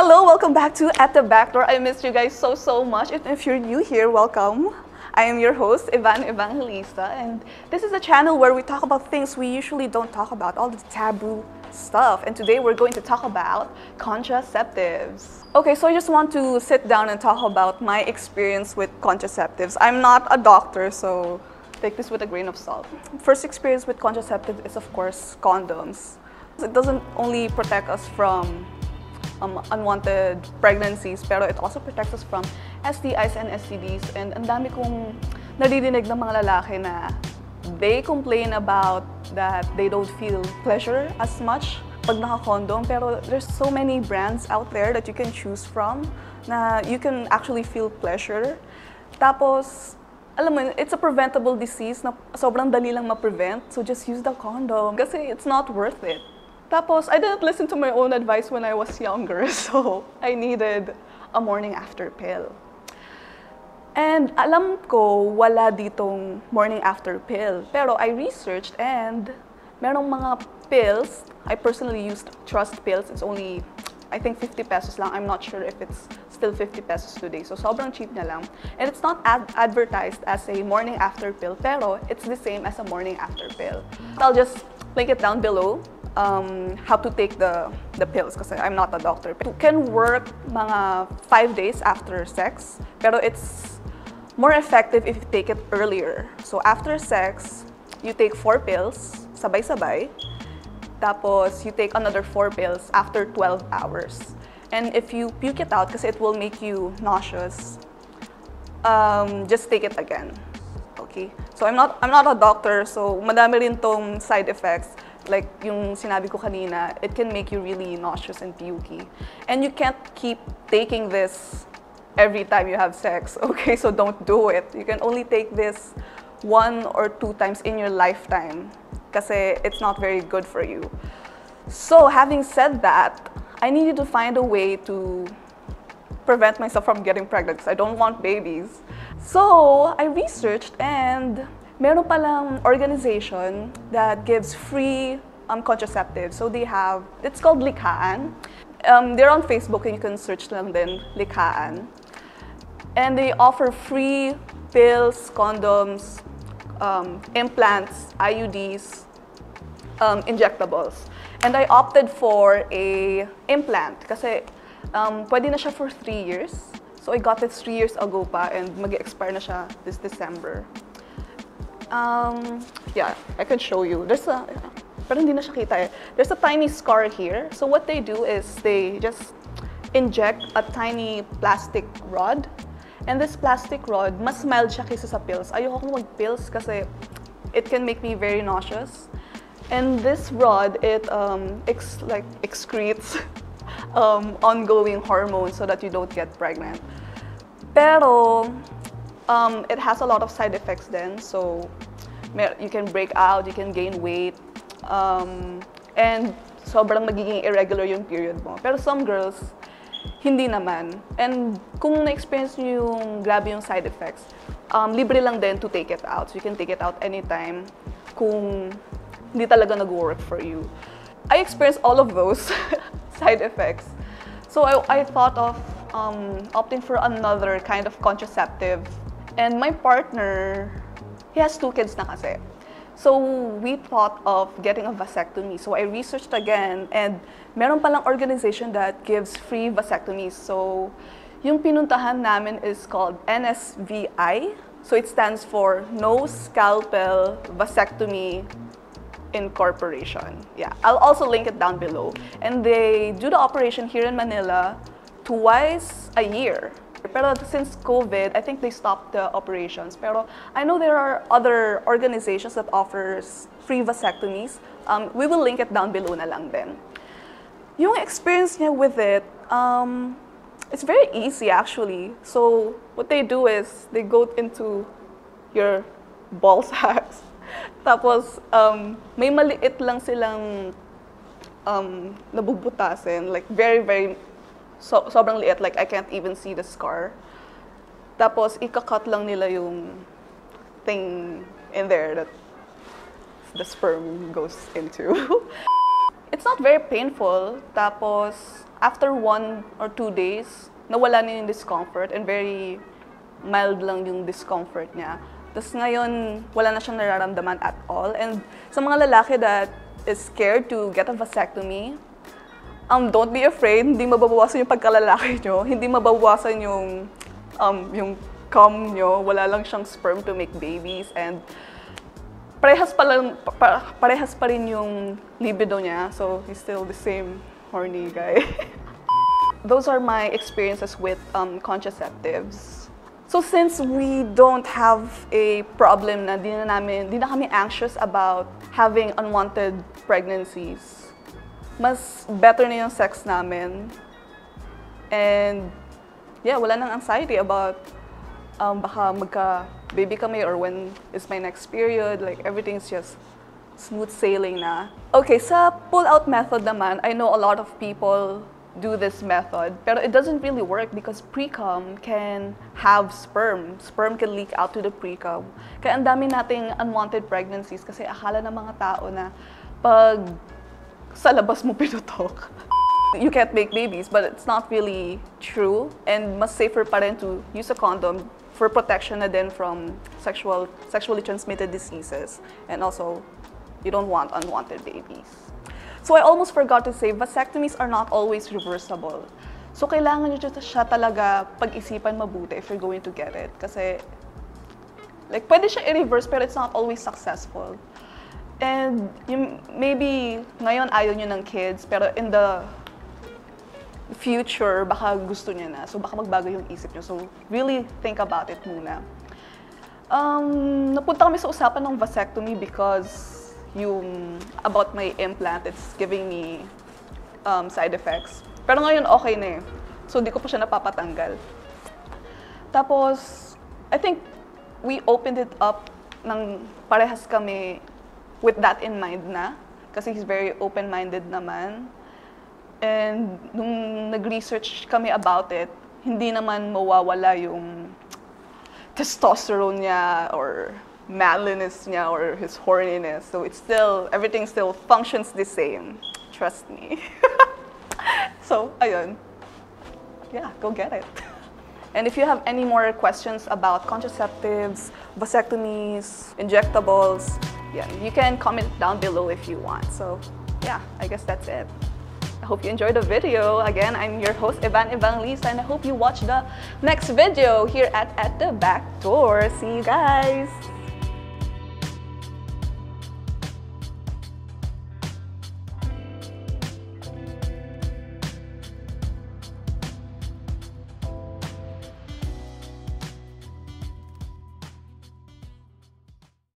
Hello, welcome back to At the Back Door. I missed you guys so much. If you're new here, welcome. I am your host, Ivan Evangelista, and this is a channel where we talk about things we usually don't talk about, all the taboo stuff. And today we're going to talk about contraceptives. Okay, so I just want to sit down and talk about my experience with contraceptives. I'm not a doctor, so take this with a grain of salt. First experience with contraceptives is, of course, condoms. It doesn't only protect us from unwanted pregnancies, pero it also protects us from STIs and STDs. And ang dami kong naririnig ng mga lalaki na they complain about that they don't feel pleasure as much pag naka-condom. Pero there's so many brands out there that you can choose from na you can actually feel pleasure. Tapos, alam mo, it's a preventable disease na sobrang dali lang ma-prevent. So just use the condom kasi it's not worth it. Tapos, I didn't listen to my own advice when I was younger, so I needed a morning after pill. And alam ko, wala ditong morning after pill. Pero I researched and merong mga pills. I personally used Trust pills. It's only, I think, 50 pesos lang. I'm not sure if it's still 50 pesos today. So sobrang cheap na lang. And it's not advertised as a morning after pill, pero it's the same as a morning after pill. I'll just link it down below. How to take the pills kasi I'm not a doctor. It can work mga 5 days after sex, pero it's more effective if you take it earlier. So after sex, you take 4 pills, sabay-sabay. Tapos you take another 4 pills after 12 hours. And if you puke it out kasi it will make you nauseous, just take it again. Okay? So I'm not a doctor, so madami rin tong side effects. Like yung sinabi ko kanina, it can make you really nauseous and pukey. And you can't keep taking this every time you have sex, okay? So don't do it. You can only take this 1 or 2 times in your lifetime kasi it's not very good for you. So having said that, I needed to find a way to prevent myself from getting pregnant because I don't want babies. So I researched and meron palang organization that gives free contraceptives. So they have, it's called Likhaan. They're on Facebook and you can search lang din, Likhaan. And they offer free pills, condoms, implants, IUDs, injectables. And I opted for a implant kasi pwede na siya for 3 years. So I got it 3 years ago pa and mag-expire na siya this December. Yeah, I can show you. There's a, pero hindi na siya kita eh. There's a tiny scar here. So what they do is they just inject a tiny plastic rod. And this plastic rod, mas mild siya kaysa sa pills. Ayoko kong mag-pills kasi it can make me very nauseous. And this rod, it excretes ongoing hormones so that you don't get pregnant. Pero it has a lot of side effects then, so you can break out, you can gain weight, and sobrang magiging irregular yung period mo. Pero some girls, hindi naman. And kung na-experience nyo yung grabe yung side effects, libre lang din to take it out. So you can take it out anytime kung hindi talaga nag-work for you. I experienced all of those side effects. So I thought of opting for another kind of contraceptive. And my partner, he has 2 kids na kasi. So we thought of getting a vasectomy. So I researched again and meron palang organization that gives free vasectomies. So yung pinuntahan namin is called NSVI. So it stands for No Scalpel Vasectomy Incorporation. Yeah, I'll also link it down below. And they do the operation here in Manila twice a year. Pero since COVID, I think they stopped the operations. Pero I know there are other organizations that offers free vasectomies. We will link it down below na lang din. Yung experience niya with it, it's very easy actually. So what they do is they go into your ball sacks. Tapos may maliit lang silang nabubutasin, like very sobrang liit, like I can't even see the scar. Tapos ika-cut lang nila yung thing in there that the sperm goes into. it's not very painful. Tapos, after 1 or 2 days, nawala na yung discomfort and very mild lang yung discomfort niya. Tapos ngayon, wala na siyang nararamdaman at all. And sa mga lalaki that is scared to get a vasectomy, don't be afraid. Hindi mababawasan yung pagkalalaki nyo. Hindi mababawasan yung cum nyo. Wala lang siyang sperm to make babies. And parehas pa rin yung libido niya. So, he's still the same horny guy. Those are my experiences with contraceptives. So since we don't have a problem na di na kami anxious about having unwanted pregnancies, mas better na yung sex namin. And yeah, wala nang anxiety about baka magka-baby kami or when is my next period. Like everything's just smooth sailing na. Okay, sa pull-out method naman, I know a lot of people do this method, pero it doesn't really work because pre-cum can have sperm. Sperm can leak out to the pre-cum. Kaya ang dami nating unwanted pregnancies kasi akala ng mga tao na pag sa labas mo pinutok, you can't make babies, but it's not really true. And mas safer pa rin to use a condom for protection na din from sexually transmitted diseases. And also, you don't want unwanted babies. So I almost forgot to say, vasectomies are not always reversible. So kailangan nyo siya talaga pag-isipan mabuti if you're going to get it. Kasi, like, pwede siya i-reverse pero it's not always successful. And maybe ngayon ayaw nyo ng kids, pero in the future, baka gusto nyo na. So baka magbago yung isip nyo. So really think about it muna. Napunta kami sa usapan ng vasectomy because about my implant, it's giving me side effects. Pero ngayon okay na eh. So di ko pa siya napapatanggal. Tapos, I think we opened it up ng parehas kami with that in mind na. Kasi he's very open-minded naman. And nung nag-research kami about it, hindi naman mawawala yung testosterone niya or manliness niya or his horniness. So it's still, everything still functions the same. Trust me. So, ayun. Yeah, go get it. And if you have any more questions about contraceptives, vasectomies, injectables, yeah, you can comment down below if you want. So, yeah, I guess that's it. I hope you enjoyed the video. Again, I'm your host, Ivan Evangelista, and I hope you watch the next video here at The Back Door. See you guys!